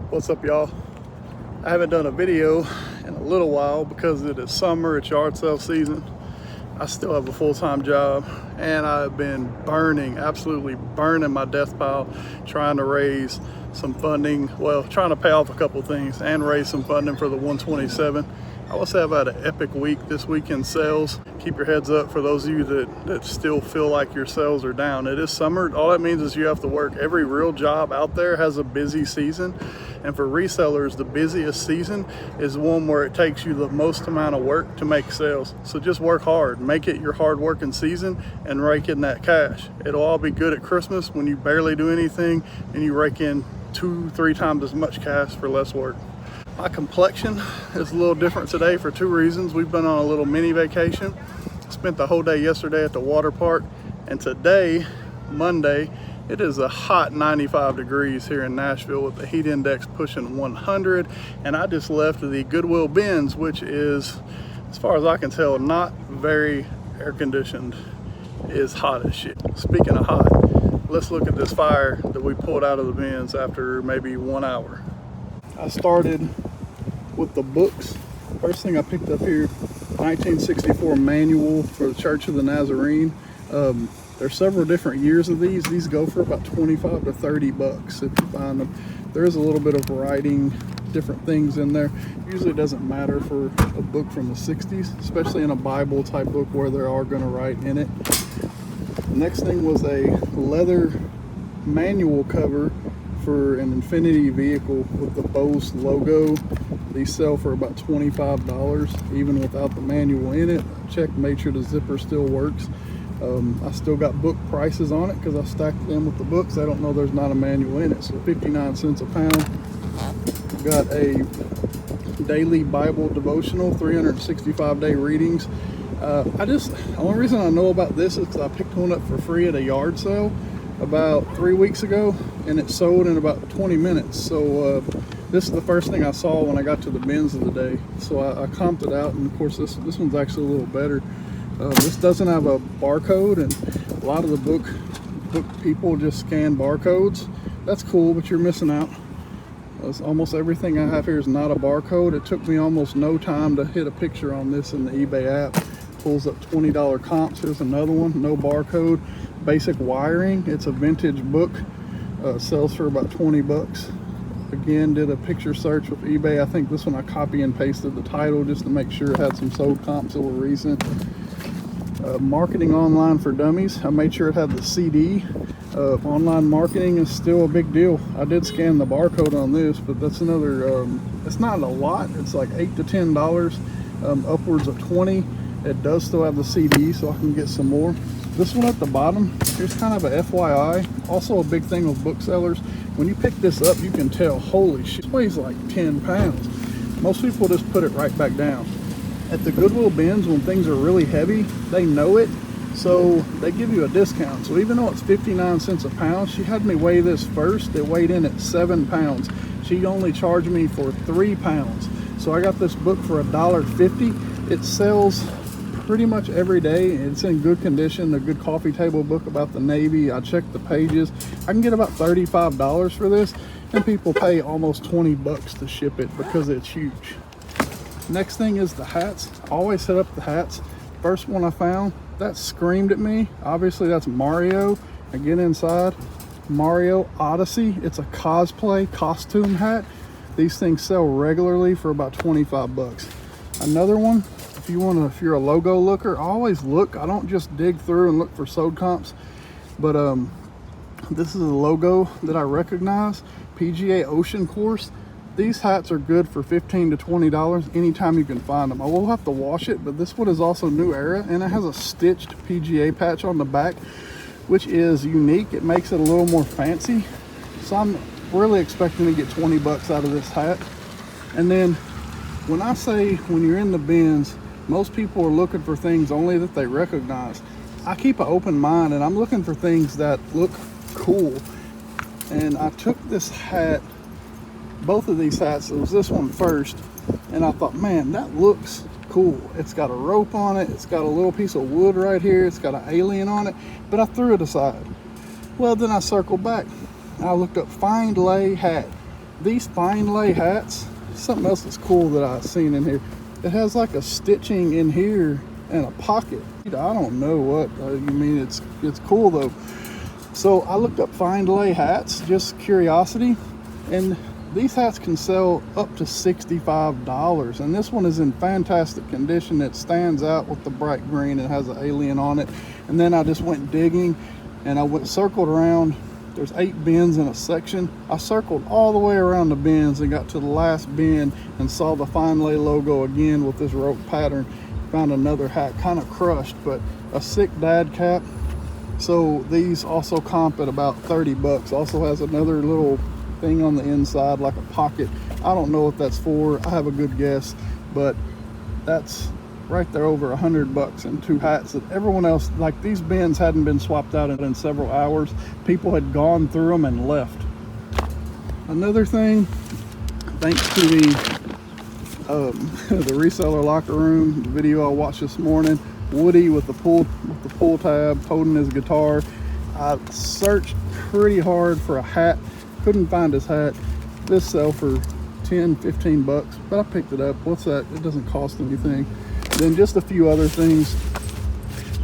What's up, y'all? I haven't done a video in a little while because it is summer, it's yard sale season. I still have a full-time job and I've been absolutely burning my death pile trying to raise some funding, trying to pay off a couple things and raise some funding for the 127. I will say I've had an epic week this week in sales. Keep your heads up for those of you that still feel like your sales are down. It is summer. All that means is you have to work. Every real job out there has a busy season. And for resellers, the busiest season is one where it takes you the most amount of work to make sales. So just work hard, make it your hard working season and rake in that cash. It'll all be good at Christmas when you barely do anything and you rake in 2-3 times as much cash for less work. My complexion is a little different today for 2 reasons. We've been on a little mini vacation. Spent the whole day yesterday at the water park, and today, Monday, it is a hot 95 degrees here in Nashville with the heat index pushing 100, and I just left the Goodwill bins, which is, as far as I can tell, not very air conditioned. It is hot as shit. Speaking of hot, let's look at this fire that we pulled out of the bins after maybe 1 hour. I started with the books. First thing I picked up here, 1964 manual for the Church of the Nazarene. There's several different years of these. These go for about 25 to 30 bucks if you find them. There is a little bit of writing, different things in there. Usually it doesn't matter for a book from the 60s, especially in a Bible type book where they are going to write in it. The next thing was a leather manual cover for an Infinity vehicle with the Bose logo. These sell for about $25 even without the manual in it. I checked, made sure the zipper still works. I still got book prices on it because I stacked them with the books. I don't know there's not a manual in it, so 59 cents a pound. Got a daily Bible devotional, 365-day readings. The only reason I know about this is because I picked one up for free at a yard sale about 3 weeks ago, and it sold in about 20 minutes. So this is the first thing I saw when I got to the bins of the day. So I comped it out, and of course this one's actually a little better. This doesn't have a barcode, and a lot of the book people just scan barcodes. That's cool, but you're missing out. Almost everything I have here is not a barcode. It took me almost no time to hit a picture on this in the eBay app. Pulls up $20 comps. Here's another one, no barcode. Basic wiring. It's a vintage book. Sells for about 20 bucks. Again, did a picture search with eBay. I think this one I copy and pasted the title just to make sure it had some sold comps that were recent. Marketing Online for Dummies. I made sure it had the CD. Online marketing is still a big deal. I did scan the barcode on this, but that's another, it's not a lot. It's like $8 to $10, upwards of 20. It does still have the CD, so I can get some more. This one at the bottom, here's kind of a FYI. Also a big thing with booksellers. When you pick this up, you can tell, holy shit, it weighs like 10 pounds. Most people just put it right back down. At the Goodwill bins, when things are really heavy, they know it, so they give you a discount. So even though it's 59 cents a pound, she had me weigh this first. It weighed in at 7 pounds. She only charged me for 3 pounds. So I got this book for $1.50. It sells pretty much every day. It's in good condition, a good coffee table book about the Navy. I checked the pages. I can get about $35 for this, and people pay almost 20 bucks to ship it because it's huge. Next thing is the hats. I always set up the hats. First one I found, that screamed at me. Obviously that's Mario. I get inside, Mario Odyssey. It's a cosplay costume hat. These things sell regularly for about 25 bucks. Another one, if you're a logo looker, I always look. I don't just dig through and look for sold comps, but this is a logo that I recognize, PGA Ocean Course. These hats are good for $15 to $20 anytime you can find them. I will have to wash it, but this one is also New Era, and it has a stitched PGA patch on the back, which is unique. It makes it a little more fancy. So I'm really expecting to get 20 bucks out of this hat. And then when I say when you're in the bins, most people are looking for things only that they recognize. I keep an open mind, and I'm looking for things that look cool. And I took this hat, both of these hats, it was this one first, and I thought, man, that looks cool. It's got a rope on it, it's got a little piece of wood right here, it's got an alien on it, but I threw it aside. Well, then I circled back. I looked up Find Lay hat. these fine lay hats, something else that's cool that I've seen in here. It has like a stitching in here and a pocket. I don't know what you mean. It's cool though. So I looked up fine lay hats, just curiosity, and these hats can sell up to $65, and this one is in fantastic condition. It stands out with the bright green. It has an alien on it. And then I just went digging, and I circled around. There's 8 bins in a section. I circled all the way around the bins and got to the last bin and saw the fine lay logo again with this rope pattern. Found another hat, kind of crushed, but a sick dad cap. So these also comp at about 30 bucks. Also has another little thing on the inside like a pocket. I don't know what that's for. I have a good guess, but that's right there over 100 bucks and 2 hats that everyone else, like these bins hadn't been swapped out in several hours. People had gone through them and left. Another thing, thanks to the reseller locker room, the video I watched this morning, Woody with the pull tab holding his guitar. I searched pretty hard for a hat, couldn't find his hat. This sell for 10-15 bucks, but I picked it up. What's that? It doesn't cost anything. Then just a few other things.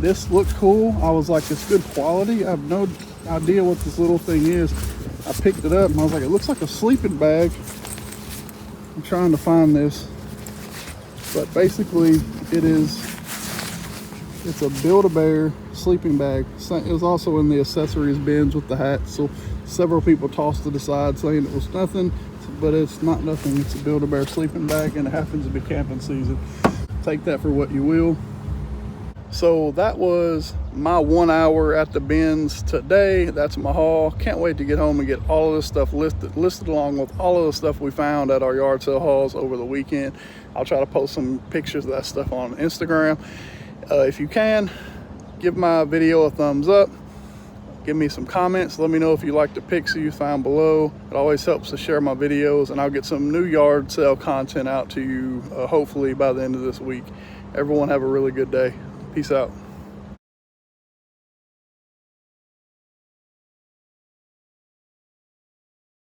This looked cool. I was like, it's good quality. I have no idea what this little thing is. I picked it up and I was like, it looks like a sleeping bag. I'm trying to find this, but basically it's a Build-A-Bear sleeping bag. It was also in the accessories bins with the hat, so several people tossed it aside saying it was nothing, but it's not nothing. It's a Build-A-Bear sleeping bag, and it happens to be camping season. Take that for what you will. So that was my 1 hour at the bins today. That's my haul. Can't wait to get home and get all of this stuff listed along with all of the stuff we found at our yard sale hauls over the weekend. I'll try to post some pictures of that stuff on Instagram. If you can, give my video a thumbs up. Give me some comments. Let me know if you like the pics you found below. It always helps to share my videos, and I'll get some new yard sale content out to you hopefully by the end of this week. Everyone have a really good day. Peace out.